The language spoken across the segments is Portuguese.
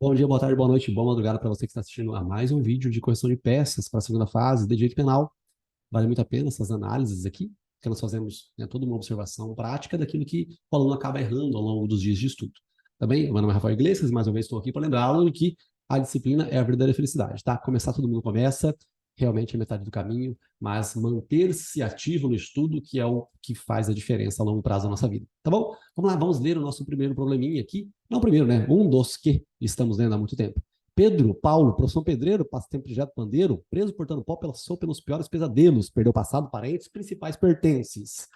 Bom dia, boa tarde, boa noite, boa madrugada para você que está assistindo a mais um vídeo de correção de peças para a segunda fase de direito penal. Vale muito a pena essas análises aqui, que nós fazemos, né, toda uma observação prática daquilo que o aluno acaba errando ao longo dos dias de estudo. Tá bem? Meu nome é Rafael Iglesias, mais uma vez estou aqui para lembrá-lo de que a disciplina é a verdadeira felicidade, tá? Começar todo mundo começa, realmente é metade do caminho, mas manter-se ativo no estudo que é o que faz a diferença a longo prazo da nossa vida, tá bom? Vamos lá, vamos ler o nosso primeiro probleminha aqui. Não o primeiro, né? Um dos que estamos lendo há muito tempo. Pedro, Paulo, profissão pedreiro, passa tempo de jato pandeiro, preso portando pó passou pelos piores pesadelos, perdeu passado, parentes, principais pertences.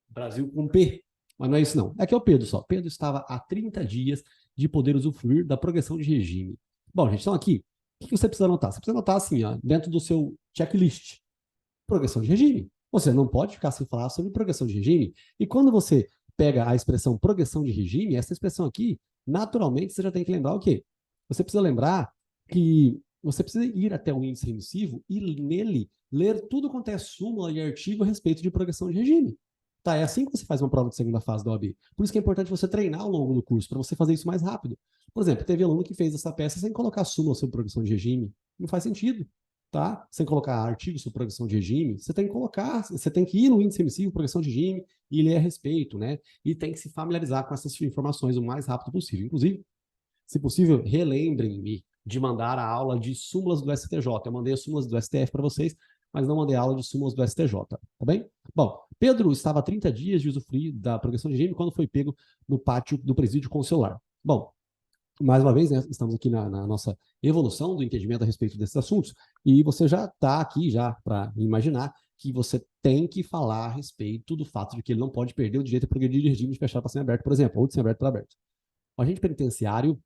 Brasil com P. Mas não é isso não. Aqui é o Pedro só. Pedro estava há 30 dias de poder usufruir da progressão de regime. Bom, gente, então aqui, o que você precisa anotar? Você precisa anotar assim, ó, dentro do seu checklist, progressão de regime. Você não pode ficar sem falar sobre progressão de regime. E quando você pega a expressão progressão de regime, essa expressão aqui, naturalmente, você já tem que lembrar o quê? Você precisa lembrar que você precisa ir até o índice remissivo e nele ler tudo quanto é súmula e artigo a respeito de progressão de regime. Tá, é assim que você faz uma prova de segunda fase da OAB. Por isso que é importante você treinar ao longo do curso, para você fazer isso mais rápido. Por exemplo, teve aluno que fez essa peça sem colocar súmula sobre progressão de regime. Não faz sentido, tá? Sem colocar artigo sobre progressão de regime, você tem que colocar, você tem que ir no índice emissivo, progressão de regime, e ler a respeito, né? E tem que se familiarizar com essas informações o mais rápido possível. Inclusive, se possível, relembrem-me de mandar a aula de súmulas do STJ. Eu mandei as súmulas do STF para vocês, mas não mandei a aula de súmulas do STJ, tá bem? Bom, Pedro estava há 30 dias de usufruir da progressão de regime quando foi pego no pátio do presídio com o celular. Bom, mais uma vez, né, estamos aqui na nossa evolução do entendimento a respeito desses assuntos, e você já está aqui já para imaginar que você tem que falar a respeito do fato de que ele não pode perder o direito a progredir de regime de fechado para semiaberto, por exemplo, ou de semiaberto para aberto. O agente penitenciário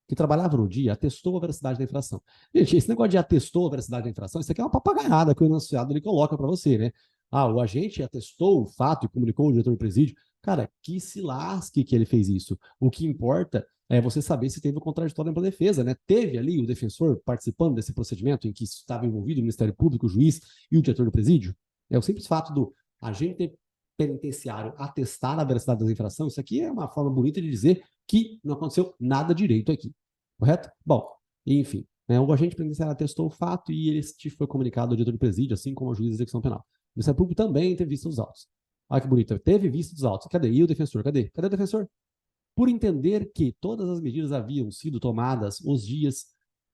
que trabalhava no dia atestou a veracidade da infração. Gente, esse negócio de atestou a veracidade da infração, isso aqui é uma papagaiada que o enunciado ele coloca para você, né? Ah, o agente atestou o fato e comunicou ao diretor do presídio. Cara, que se lasque que ele fez isso. O que importa é você saber se teve o contraditório para defesa, né? Teve ali o defensor participando desse procedimento em que estava envolvido o Ministério Público, o juiz e o diretor do presídio. É o simples fato do agente penitenciário atestar a veracidade da infração, isso aqui é uma forma bonita de dizer que não aconteceu nada direito aqui, correto? Bom, enfim, né, o agente penitenciário atestou o fato e este foi comunicado ao diretor do presídio, assim como ao juiz de execução penal. O Ministério Público também teve visto dos autos. Olha que bonito, teve visto dos autos. Cadê? E o defensor? Cadê? Cadê o defensor? Por entender que todas as medidas haviam sido tomadas os dias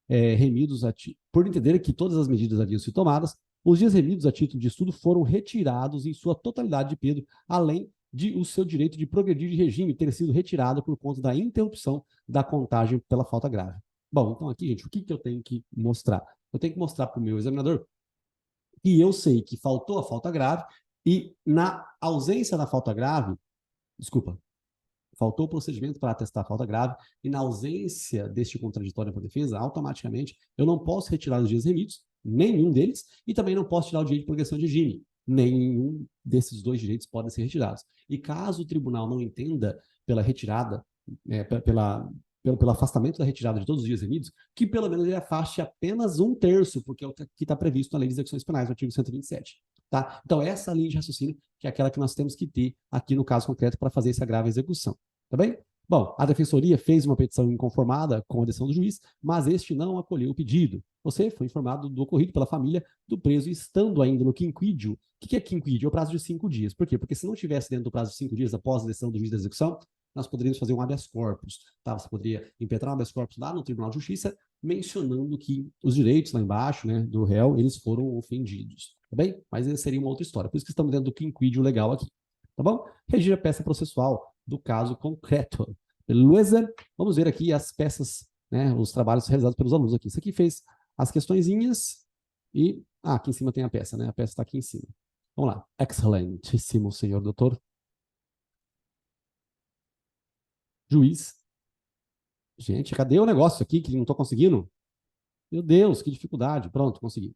remidos a por entender que todas as medidas haviam sido tomadas, os dias remidos a título de estudo foram retirados em sua totalidade de Pedro, além de o seu direito de progredir de regime ter sido retirado por conta da interrupção da contagem pela falta grave. Bom, então aqui, gente, o que eu tenho que mostrar? Eu tenho que mostrar para o meu examinador que eu sei que faltou a falta grave e na ausência da falta grave, desculpa, faltou o procedimento para atestar a falta grave e na ausência deste contraditório para a defesa, automaticamente eu não posso retirar os dias remidos, nenhum deles, e também não posso tirar o direito de progressão de regime. Nenhum desses dois direitos podem ser retirados. E caso o tribunal não entenda pela retirada, pelo afastamento da retirada de todos os dias remidos, que pelo menos ele afaste apenas um terço, porque é o que está previsto na Lei de Execuções Penais, no artigo 127. Tá? Então, essa linha de raciocínio que é aquela que nós temos que ter aqui no caso concreto para fazer essa grave execução. Tá bem? Bom, a defensoria fez uma petição inconformada com a decisão do juiz, mas este não acolheu o pedido. Você foi informado do ocorrido pela família do preso, estando ainda no quinquídio. O que é quinquídio? É o prazo de 5 dias. Por quê? Porque se não tivesse dentro do prazo de 5 dias após a decisão do juiz da execução, nós poderíamos fazer um habeas corpus. Tá? Você poderia impetrar um habeas corpus lá no Tribunal de Justiça, mencionando que os direitos lá embaixo, né, do réu, eles foram ofendidos. Tá bem? Mas essa seria uma outra história. Por isso que estamos dentro do quinquídio legal aqui. Tá bom? Regir a peça processual do caso concreto. Beleza? Vamos ver aqui as peças, né, os trabalhos realizados pelos alunos aqui. Isso aqui fez as questõezinhas e... Ah, aqui em cima tem a peça, né? A peça está aqui em cima. Vamos lá. Excelentíssimo, senhor doutor. Juiz. Gente, cadê o negócio aqui que não estou conseguindo? Meu Deus, que dificuldade. Pronto, consegui.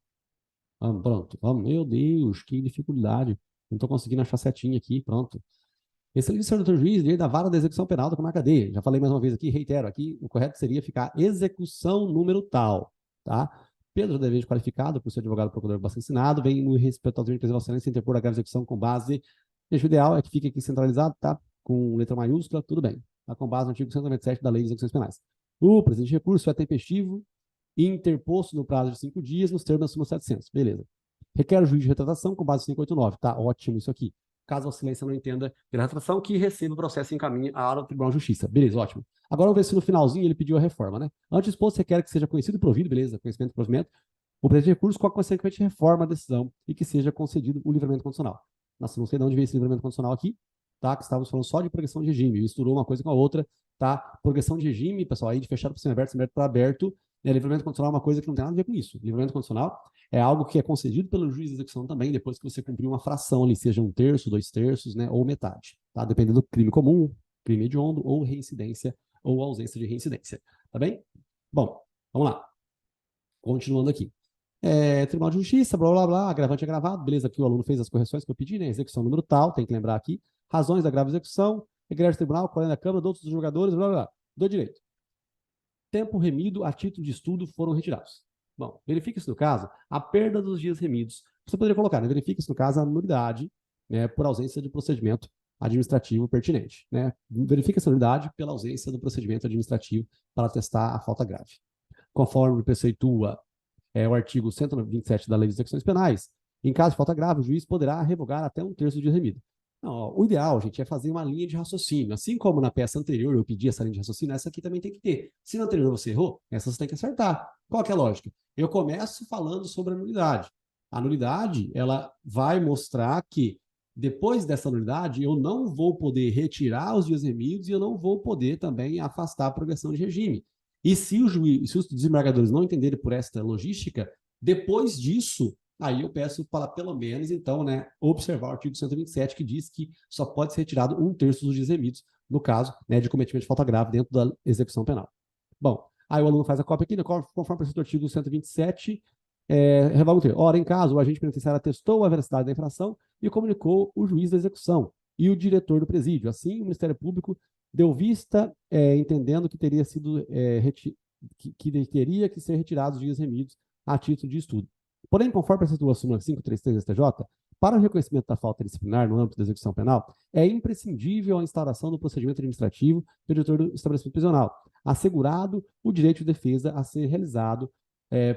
Vamos, pronto. Vamos. Meu Deus, que dificuldade. Não estou conseguindo achar setinha aqui. Pronto. Excelente senhor doutor juiz, lei da vara da execução penal da comarca D. Já falei mais uma vez aqui, reitero aqui, o correto seria ficar execução número tal, tá? Pedro Devejo qualificado por ser advogado procurador bacencinado, vem no respeitoso de preservação sem interpor a grave execução com base. O ideal é que fique aqui centralizado, tá? Com letra maiúscula, tudo bem. tá, com base no artigo 197 da Lei de Execuções Penais. O presente recurso é tempestivo e interposto no prazo de 5 dias, nos termos da súmula 700. Beleza. Requer o juiz de retratação com base em 589. Tá ótimo isso aqui. Caso a silência não entenda pela retratação, que receba o processo e encaminhe ao Tribunal de Justiça. Beleza, ótimo. Agora vamos ver se no finalzinho ele pediu a reforma, né? Antes exposto, requer que seja conhecido e provido, beleza, conhecimento e provimento, o presente recurso com a consequente reforma da decisão e que seja concedido o livramento condicional. Nossa, não sei de onde veio esse livramento condicional aqui, tá? Que estávamos falando só de progressão de regime, misturou uma coisa com a outra, tá? Progressão de regime, pessoal, aí de fechado para semiaberto, semiaberto para aberto, né? Livramento condicional é uma coisa que não tem nada a ver com isso. Livramento condicional é algo que é concedido pelo juiz de execução também, depois que você cumpriu uma fração ali, seja 1/3, 2/3, né? Ou metade, tá? Dependendo do crime comum, crime hediondo, ou reincidência, ou ausência de reincidência, tá bem? Bom, vamos lá. Continuando aqui. Tribunal de Justiça, blá, blá, blá, agravante agravado, beleza, aqui o aluno fez as correções que eu pedi, né? Execução número tal, tem que lembrar aqui. Razões da grave execução, regressa do tribunal, colher da Câmara, outros julgadores, blá, blá, blá. Do direito. Tempo remido a título de estudo foram retirados. Bom, verifica-se no caso a perda dos dias remidos. Você poderia colocar, né? Verifica-se no caso a nulidade, né, por ausência de procedimento administrativo pertinente, né? Verifica-se a nulidade pela ausência do procedimento administrativo para atestar a falta grave. Conforme preceitua o artigo 127 da Lei de Execuções Penais, em caso de falta grave, o juiz poderá revogar até 1/3 do dia remido. Não, ó, o ideal, gente, é fazer uma linha de raciocínio. Assim como na peça anterior eu pedi essa linha de raciocínio, essa aqui também tem que ter. Se na anterior você errou, essa você tem que acertar. Qual que é a lógica? Eu começo falando sobre a nulidade. A nulidade, ela vai mostrar que depois dessa nulidade, eu não vou poder retirar os dias remidos e eu não vou poder também afastar a progressão de regime. E se o juiz, se os desembargadores não entenderem por esta logística, depois disso, aí eu peço para, pelo menos, então, né, observar o artigo 127, que diz que só pode ser retirado 1/3 dos dias remidos, no caso, né, de cometimento de falta grave dentro da execução penal. Bom, aí o aluno faz a cópia aqui, né, conforme o preceito do artigo 127, revoga o termo. Ora, em caso, o agente penitenciário atestou a veracidade da infração e comunicou o juiz da execução e o diretor do presídio. Assim, o Ministério Público deu vista, entendendo que teria sido que teria que ser retirados os dias remidos a título de estudo. Porém, conforme preceitua a súmula 533 do STJ, para o reconhecimento da falta disciplinar no âmbito da execução penal, é imprescindível a instauração do procedimento administrativo pelo diretor do estabelecimento prisional, assegurado o direito de defesa a ser realizado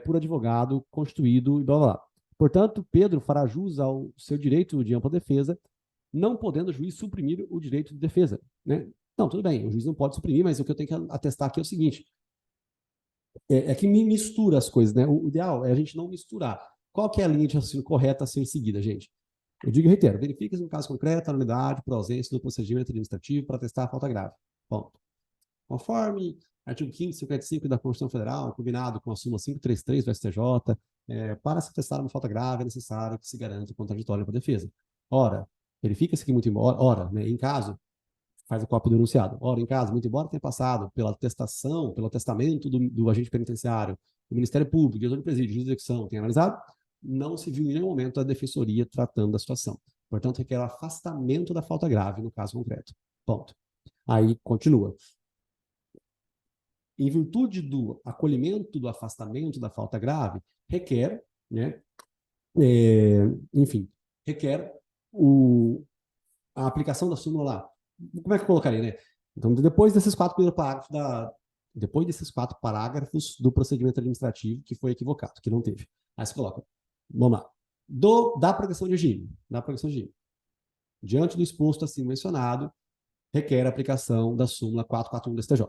por advogado constituído e blá, blá, blá. Portanto, Pedro fará jus ao seu direito de ampla defesa, não podendo o juiz suprimir o direito de defesa, né? Não, tudo bem, o juiz não pode suprimir, mas o que eu tenho que atestar aqui é o seguinte, que me mistura as coisas, né? O ideal é a gente não misturar. Qual que é a linha de raciocínio correta a ser seguida, gente? Eu digo e reitero, verifique-se no caso concreto a nulidade por ausência do procedimento administrativo para atestar a falta grave. Ponto. Conforme artigo 555 da Constituição Federal, combinado com a súmula 533 do STJ, para se atestar uma falta grave é necessário que se garanta o contraditório para a defesa. Ora, verifica-se que muito embora, ora, né, em caso, faz a cópia do enunciado. Ora, em caso, muito embora tenha passado pela atestação, pelo atestamento do agente penitenciário, do Ministério Público, diretor de presídio, juiz de execução, tenha analisado, não se viu em nenhum momento a defensoria tratando da situação. Portanto, requer o afastamento da falta grave no caso concreto. Ponto. Aí, continua. Em virtude do acolhimento do afastamento da falta grave, requer, né, enfim, requer a aplicação da súmula lá. Como é que eu colocaria, né? Então, depois desses 4 primeiros parágrafos do procedimento administrativo que foi equivocado, que não teve. Aí você coloca, vamos lá, da progressão de regime, diante do exposto acima mencionado, requer a aplicação da súmula 441 do STJ.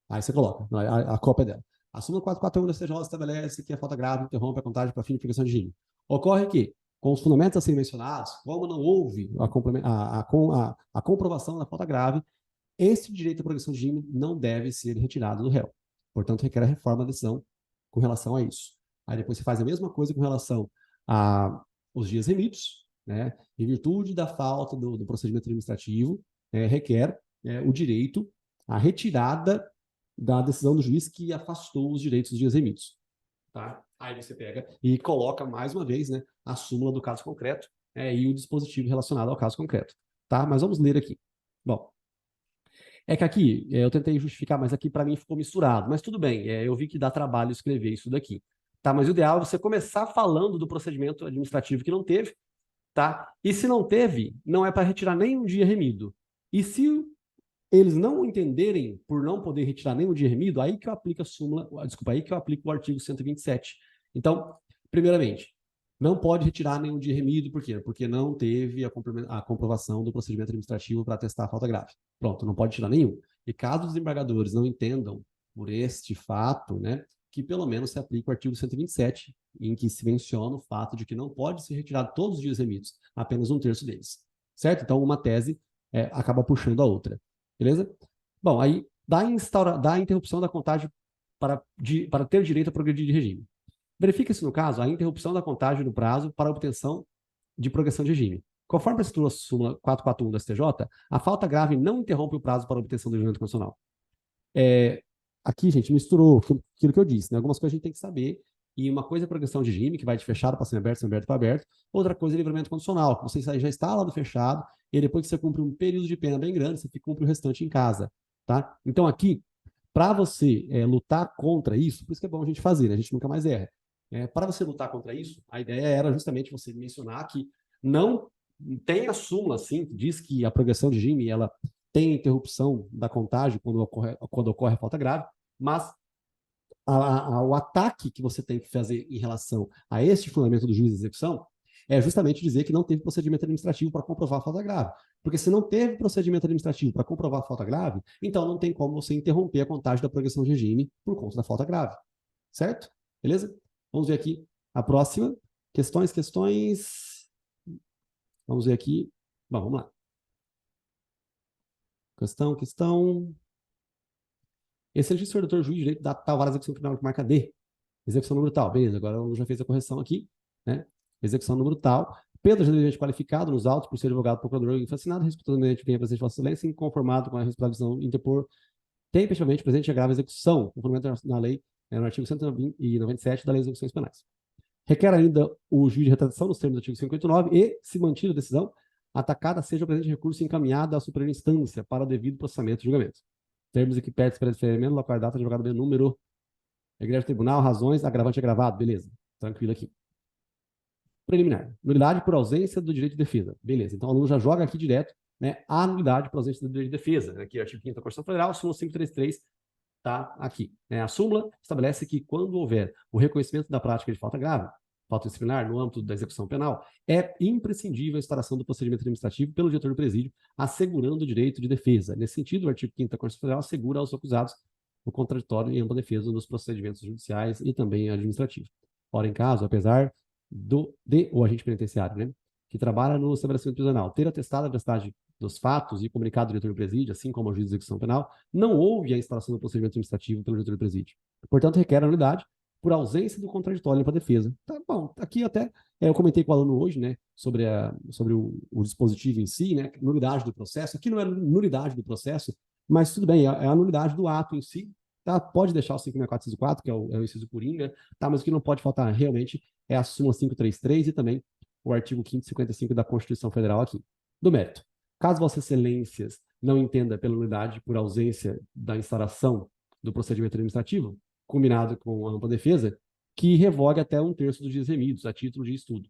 Aí você coloca a cópia dela. A súmula 441 do STJ estabelece que a falta grave interrompe a contagem para fim de aplicação de regime. Ocorre que, com os fundamentos assim mencionados, como não houve a comprovação da falta grave, esse direito à progressão de regime não deve ser retirado do réu. Portanto, requer a reforma da decisão com relação a isso. Aí depois você faz a mesma coisa com relação aos dias remidos, né? Em virtude da falta do procedimento administrativo, requer o direito à retirada da decisão do juiz que afastou os direitos dos dias remidos. Tá? Aí você pega e coloca mais uma vez, né, a súmula do caso concreto e o dispositivo relacionado ao caso concreto. Tá? Mas vamos ler aqui. Bom, que aqui eu tentei justificar, mas aqui para mim ficou misturado. Mas tudo bem, eu vi que dá trabalho escrever isso daqui. Tá? Mas o ideal é você começar falando do procedimento administrativo que não teve, tá? E se não teve, não é para retirar nem um dia remido. E se eles não entenderem por não poder retirar nenhum dia remido, aí que eu aplico a súmula, desculpa, aí que eu aplico o artigo 127. Então, primeiramente, não pode retirar nenhum dia remido, por quê? Porque não teve a comprovação do procedimento administrativo para atestar a falta grave. Pronto, não pode tirar nenhum. E caso os desembargadores não entendam por este fato, né, que pelo menos se aplica o artigo 127, em que se menciona o fato de que não pode ser retirado todos os dias remidos, apenas um terço deles. Certo? Então, uma tese acaba puxando a outra. Beleza? Bom, aí dá interrupção da contagem para ter direito a progredir de regime. Verifica-se, no caso, a interrupção da contagem do prazo para obtenção de progressão de regime. Conforme a súmula 441 do STJ, a falta grave não interrompe o prazo para obtenção do julgamento constitucional. Aqui, gente, misturou aquilo que eu disse, né? Algumas coisas a gente tem que saber. E uma coisa é progressão de regime, que vai de fechado para semiaberto para aberto. Outra coisa é livramento condicional, que você já está lá no fechado, e depois que você cumpre um período de pena bem grande, você cumpre o restante em casa. Tá? Então, aqui, para você lutar contra isso, por isso que é bom a gente fazer, né? A gente nunca mais erra. Para você lutar contra isso, a ideia era justamente você mencionar que não tem a súmula, assim, que diz que a progressão de regime ela tem interrupção da contagem quando ocorre a falta grave, mas o ataque que você tem que fazer em relação a este fundamento do juiz de execução é justamente dizer que não teve procedimento administrativo para comprovar a falta grave. Porque se não teve procedimento administrativo para comprovar a falta grave, então não tem como você interromper a contagem da progressão de regime por conta da falta grave. Certo? Beleza? Vamos ver aqui a próxima. Questões. Vamos ver aqui. Bom, vamos lá. Questão. Esse registro doutor juiz de direito da tal vara de execução criminal de marca D. Execução número tal. Beleza, agora eu já fiz a correção aqui, né? Execução número tal. Pedro, jurídico qualificado nos autos por ser advogado, procurador e fascinado, respeitosamente vem a presença de Vossa Excelência, inconformado com a responsabilização interpor, tem efetivamente presente a grave execução, conforme na lei, no artigo 197 da Lei de Execuções Penais. Requer ainda o juiz de retratação nos termos do artigo 59 e, se mantida a decisão, atacada seja o presente recurso encaminhado à superior instância para o devido processamento e julgamento. Termos aqui pedem para diferimento, local, data, advogado, bem, número, regra de tribunal, razões, agravante agravado, beleza. Tranquilo aqui. Preliminar. Nulidade por ausência do direito de defesa. Beleza. Então, o aluno já joga aqui direto, né, a nulidade por ausência do direito de defesa. Aqui, artigo 5º da Constituição Federal, súmula 533, está aqui. A súmula estabelece que quando houver o reconhecimento da prática de falta grave, falta disciplinar, no âmbito da execução penal, é imprescindível a instauração do procedimento administrativo pelo diretor do presídio, assegurando o direito de defesa. Nesse sentido, o artigo 5º da Constituição Federal assegura aos acusados o contraditório e ampla defesa nos procedimentos judiciais e também administrativos. Ora, em caso, apesar o agente penitenciário, né, que trabalha no estabelecimento prisional, ter atestado a veracidade dos fatos e comunicado ao diretor do presídio, assim como ao juiz de execução penal, não houve a instalação do procedimento administrativo pelo diretor do presídio. Portanto, requer a nulidade por ausência do contraditório para a defesa. Tá bom, aqui até eu comentei com o aluno hoje, né, sobre o dispositivo em si, né, nulidade do processo. Aqui não é nulidade do processo, mas tudo bem, é a nulidade do ato em si. Tá? Pode deixar o 564, que é o inciso coringa, tá? Mas o que não pode faltar realmente é a súmula 533 e também o artigo 555 da Constituição Federal aqui. Do mérito. Caso Vossas Excelências não entenda pela nulidade por ausência da instauração do procedimento administrativo, combinado com a ampla defesa, que revogue até um terço dos dias remidos, a título de estudo.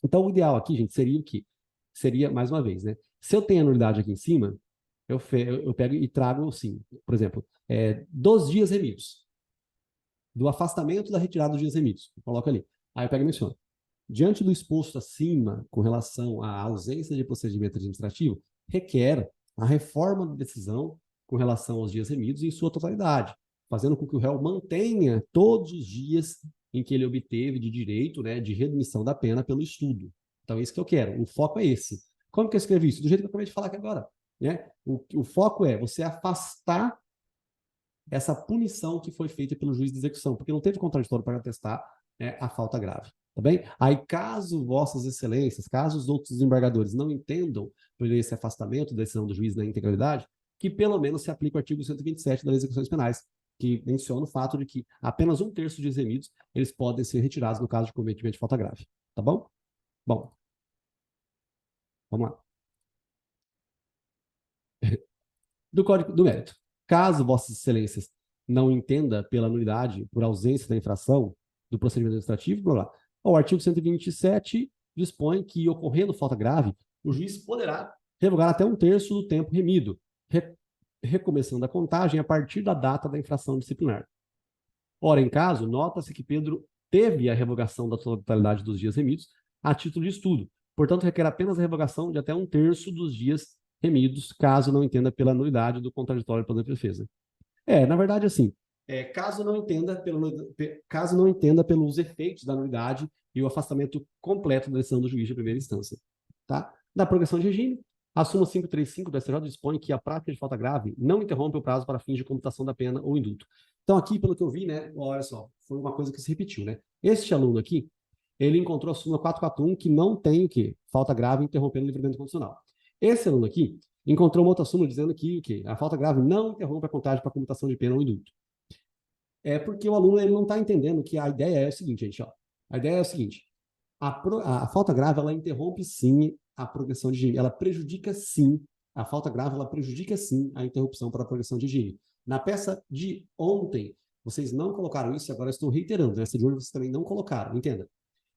Então, o ideal aqui, gente, seria o quê? Seria, mais uma vez, né? Se eu tenho a nulidade aqui em cima, eu pego e trago, assim, por exemplo, dos dias remidos, do afastamento da retirada dos dias remidos. Eu coloco ali. Aí eu pego e menciono. Diante do exposto acima, com relação à ausência de procedimento administrativo, requer a reforma da decisão com relação aos dias remidos em sua totalidade, fazendo com que o réu mantenha todos os dias em que ele obteve de direito, né, de redmissão da pena pelo estudo. Então, é isso que eu quero. O foco é esse. Como que eu escrevi isso? Do jeito que eu acabei de falar aqui agora. Né? O foco é você afastar essa punição que foi feita pelo juiz de execução, porque não teve contraditório para atestar a falta grave. Tá bem? Aí, caso Vossas Excelências, caso os outros desembargadores não entendam por esse afastamento da decisão do juiz na integralidade, que pelo menos se aplique o artigo 127 das Execuções Penais, que menciona o fato de que apenas um terço de remidos eles podem ser retirados no caso de cometimento de falta grave. Tá bom? Bom. Vamos lá. Do Código do Mérito. Caso Vossas Excelências não entenda pela nulidade por ausência da infração do procedimento administrativo, blá, blá, o artigo 127 dispõe que, ocorrendo falta grave, o juiz poderá revogar até um terço do tempo remido. recomeçando a contagem a partir da data da infração disciplinar. Ora, em caso, nota-se que Pedro teve a revogação da totalidade dos dias remidos a título de estudo. Portanto, requer apenas a revogação de até 1/3 dos dias remidos, caso não entenda pela nulidade do contraditório pela defesa. Na verdade, assim, caso não entenda pelos efeitos da nulidade e o afastamento completo da decisão do juiz de primeira instância. Tá? Na progressão de regime, a súmula 535 do STJ dispõe que a prática de falta grave não interrompe o prazo para fins de computação da pena ou indulto. Então, aqui, pelo que eu vi, né, olha só, foi uma coisa que se repetiu, né? Este aluno aqui, ele encontrou a súmula 441 que não tem o quê? Falta grave interrompendo o livramento condicional. Esse aluno aqui encontrou uma outra súmula dizendo que o quê? A falta grave não interrompe a contagem para computação de pena ou indulto. É porque o aluno ele não está entendendo que a ideia é o seguinte, gente, ó. A ideia é o seguinte, a falta grave, ela interrompe sim a progressão de regime, ela prejudica sim, a falta grave, ela prejudica sim a interrupção para a progressão de regime. Na peça de ontem, vocês não colocaram isso, agora eu estou reiterando, nessa de hoje vocês também não colocaram, entenda.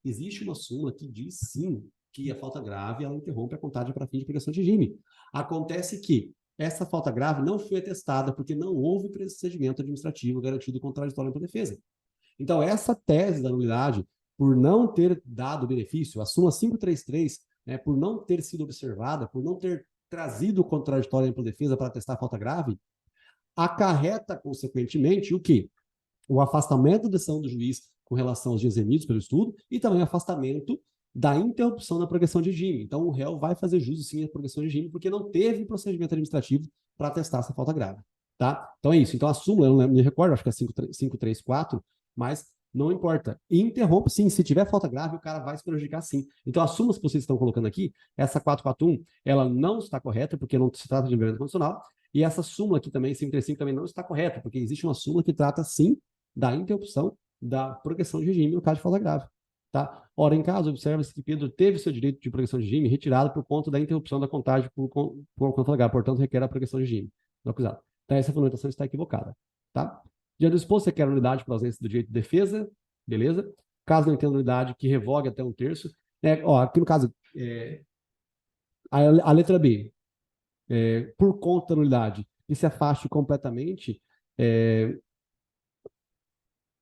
Existe uma súmula que diz sim que a falta grave, ela interrompe a contagem para fim de progressão de regime. Acontece que essa falta grave não foi atestada porque não houve procedimento administrativo garantido contraditório para defesa. Então, essa tese da nulidade, por não ter dado benefício, a súmula 533, né, por não ter sido observada, por não ter trazido o contraditório para defesa para atestar a falta grave, acarreta, consequentemente, o quê? O afastamento da decisão do juiz com relação aos dias remidos pelo estudo e também o afastamento da interrupção da progressão de regime. Então, o réu vai fazer jus, sim, à progressão de regime, porque não teve procedimento administrativo para atestar essa falta grave. Tá? Então, é isso. Então, a súmula, eu não me recordo, acho que é 534, mas não importa. Interrompe, sim. Se tiver falta grave, o cara vai se prejudicar, sim. Então, as súmulas que vocês estão colocando aqui, essa 441, ela não está correta, porque não se trata de livramento condicional, e essa súmula aqui também, 535, também não está correta, porque existe uma súmula que trata, sim, da interrupção da progressão de regime no caso de falta grave. Tá? Ora, em caso, observa-se que Pedro teve seu direito de progressão de regime retirado por conta da interrupção da contagem por conta legal, portanto, requer a progressão de regime do acusado. Então, essa fundamentação está equivocada. Tá? Diante do exposto, requer a nulidade por ausência do direito de defesa, beleza? Caso não entenda nulidade, que revogue até 1/3. Aqui no caso, a letra B, por conta da nulidade, que se afaste completamente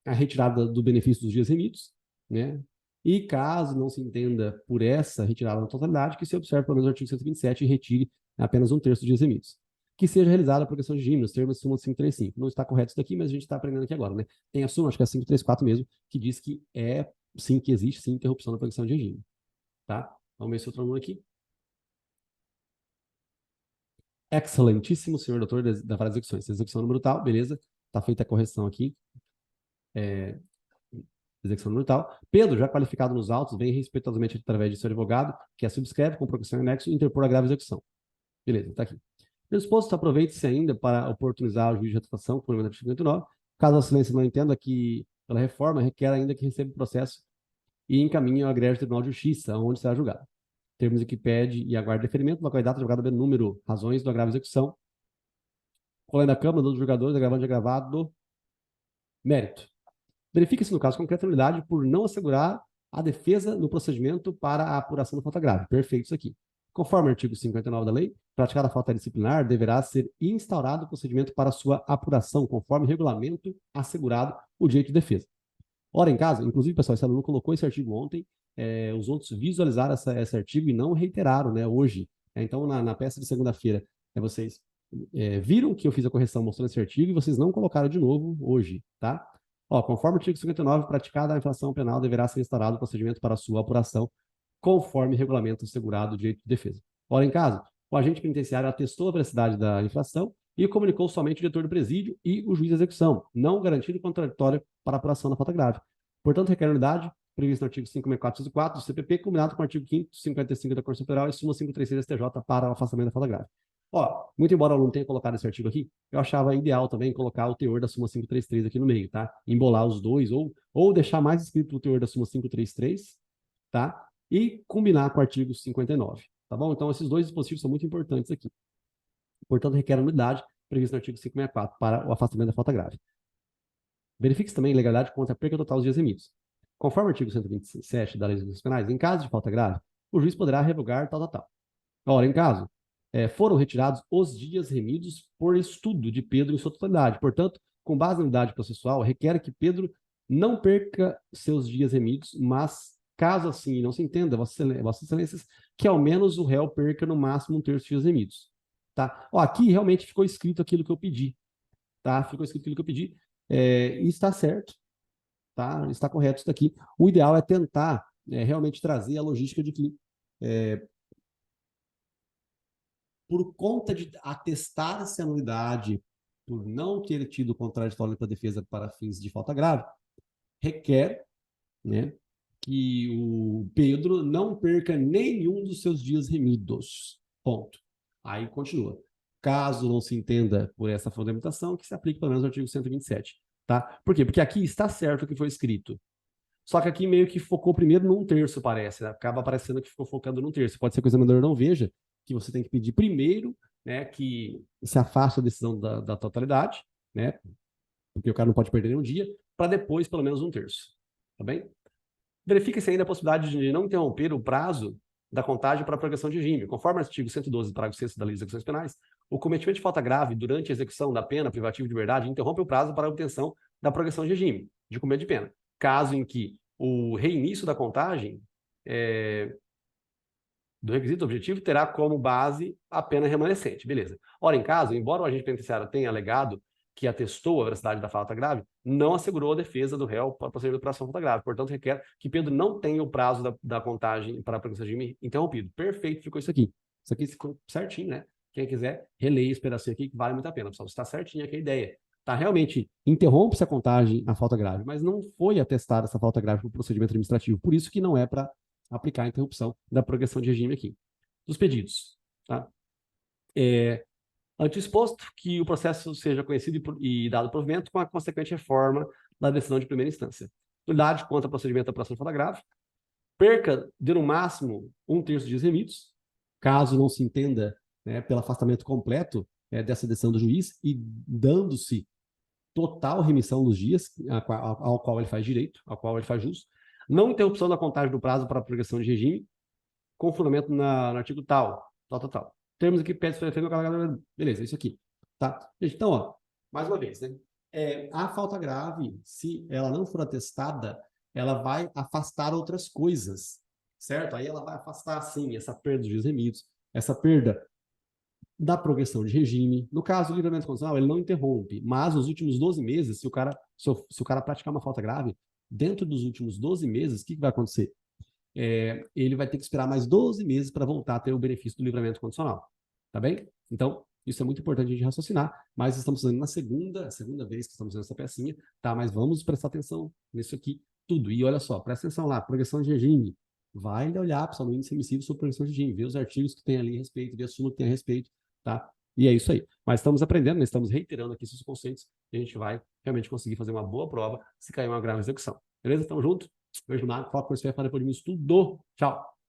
a retirada do benefício dos dias remidos, né? E caso não se entenda por essa retirada na totalidade, que se observe pelo menos o artigo 127 e retire apenas 1/3 dos dias remidos. Que seja realizada a progressão de regime nos termos da súmula 535. Não está correto isso daqui, mas a gente está aprendendo aqui agora, né? Tem a súmula, acho que é a 534 mesmo, que diz que sim, que existe sim interrupção da progressão de regime. Tá? Vamos ver se outro aluno aqui. Excelentíssimo senhor doutor da vara de execuções. Execução número tal, beleza. Está feita a correção aqui. Execução número tal. Pedro, já qualificado nos autos, vem respeitosamente através de seu advogado, que a subscreve com procuração em anexo, interpor a grave execução. Beleza, está aqui. Disposto, aproveite-se ainda para oportunizar o juiz de retratação, por meio do artigo 59. Caso a silêncio não entenda que, pela reforma, requer ainda que receba o processo e encaminhe ao agrégio Tribunal de Justiça, onde será julgado. Termos em que pede e aguarda deferimento, localidade, advogado, número, razões do agravo execução. Colém da Câmara, dos julgadores, agravante de agravado, mérito. Verifica-se, no caso concreto, a nulidade por não assegurar a defesa no procedimento para a apuração da falta grave. Perfeito isso aqui. Conforme o artigo 59 da lei, praticada a falta disciplinar, deverá ser instaurado o procedimento para sua apuração, conforme regulamento assegurado o direito de defesa. Ora, em casa, inclusive, pessoal, esse aluno colocou esse artigo ontem, os outros visualizaram esse artigo e não reiteraram, né, hoje. Então, na peça de segunda-feira, vocês viram que eu fiz a correção mostrando esse artigo e vocês não colocaram de novo hoje, tá? Conforme o artigo 59, praticada a infração penal, deverá ser instaurado o procedimento para sua apuração, conforme regulamento assegurado o direito de defesa. Ora, em caso, o agente penitenciário atestou a veracidade da infração e comunicou somente o diretor do presídio e o juiz de execução, não garantindo contraditório para a apuração da falta grave. Portanto, requer nulidade, previsto no artigo 564 do CPP, combinado com o artigo 5º, 55 da Constituição Federal e súmula 536 do STJ para o afastamento da falta grave. Muito embora o aluno tenha colocado esse artigo aqui, eu achava ideal também colocar o teor da súmula 533 aqui no meio, tá? Embolar os dois, ou deixar mais escrito o teor da súmula 533, tá? E combinar com o artigo 59, tá bom? Então, esses dois dispositivos são muito importantes aqui. Portanto, requer a nulidade prevista no artigo 564 para o afastamento da falta grave. Verifique-se também a legalidade contra a perca total dos dias remidos. Conforme o artigo 127 da Lei dos Penais, em caso de falta grave, o juiz poderá revogar tal. Ora, em caso foram retirados os dias remidos por estudo de Pedro em sua totalidade. Portanto, com base na unidade processual, requer que Pedro não perca seus dias remidos, mas, caso assim não se entenda, Vossas Excelências, que ao menos o réu perca no máximo um terço de dias remidos. Tá? Ó, aqui realmente ficou escrito aquilo que eu pedi. Tá? Ficou escrito aquilo que eu pedi. E está certo. Tá? Está correto isso daqui. O ideal é tentar realmente trazer a logística de que por conta de atestar-se a nulidade, por não ter tido contraditório para defesa para fins de falta grave, requer, né, que o Pedro não perca nenhum dos seus dias remidos. Ponto. Aí continua. Caso não se entenda por essa fundamentação, que se aplique pelo menos o artigo 127. Tá? Por quê? Porque aqui está certo o que foi escrito. Só que aqui meio que focou primeiro num terço, parece. Né? Acaba parecendo que ficou focando num terço. Pode ser que o examinador não veja que você tem que pedir primeiro, né, que se afaste a decisão da totalidade, né, porque o cara não pode perder nenhum dia, para depois pelo menos um terço. Tá bem? Verifica-se ainda a possibilidade de não interromper o prazo da contagem para a progressão de regime. Conforme o artigo 112, parágrafo 6º da Lei de Execuções Penais, o cometimento de falta grave durante a execução da pena privativa de liberdade interrompe o prazo para a obtenção da progressão de regime, de cumprimento de pena. Caso em que o reinício da contagem do requisito objetivo terá como base a pena remanescente. Beleza. Ora, em caso, embora o agente penitenciário tenha alegado que atestou a veracidade da falta grave, não assegurou a defesa do réu para proceder da operação falta grave. Portanto, requer que Pedro não tenha o prazo da contagem para a progressão de regime interrompido. Perfeito, ficou isso aqui. Isso aqui ficou certinho, né? Quem quiser, releia esse pedacinho aqui, que vale muito a pena, pessoal. Está certinho aqui a ideia. Tá, realmente, interrompe-se a contagem a falta grave, mas não foi atestada essa falta grave por procedimento administrativo. Por isso que não é para aplicar a interrupção da progressão de regime aqui. Dos pedidos. Tá? Antes exposto, que o processo seja conhecido e dado provimento com a consequente reforma da decisão de primeira instância. Nulidade contra o procedimento da apuração de falta grave. Perca de no máximo um terço de dias remidos, caso não se entenda, né, pelo afastamento completo dessa decisão do juiz e dando-se total remissão dos dias ao qual ele faz direito, ao qual ele faz jus. Não interrupção da contagem do prazo para a progressão de regime, com fundamento no artigo tal. Termos aqui, pede beleza, isso aqui. Tá? Então, ó, mais uma vez, né? A falta grave, se ela não for atestada, ela vai afastar outras coisas, certo? Aí ela vai afastar, sim, essa perda dos dias remidos, essa perda da progressão de regime. No caso do livramento condicional, ele não interrompe, mas nos últimos 12 meses, se o cara praticar uma falta grave, dentro dos últimos 12 meses, o que vai acontecer? Ele vai ter que esperar mais 12 meses para voltar a ter o benefício do livramento condicional. Tá bem? Então, isso é muito importante a gente raciocinar, mas estamos fazendo na segunda vez que estamos fazendo essa pecinha, tá? Mas vamos prestar atenção nisso aqui tudo. E olha só, presta atenção lá, progressão de regime. Vai olhar, pessoal, no índice emissível sobre progressão de regime, ver os artigos que tem ali a respeito, ver a súmula que tem a respeito, tá? E é isso aí. Mas estamos aprendendo, né? Estamos reiterando aqui esses conceitos e a gente vai realmente conseguir fazer uma boa prova se cair uma grave execução. Beleza? Tamo junto? Beijo, Marco. Foco, por isso vai fazer depois de mim. Estudo. Tchau.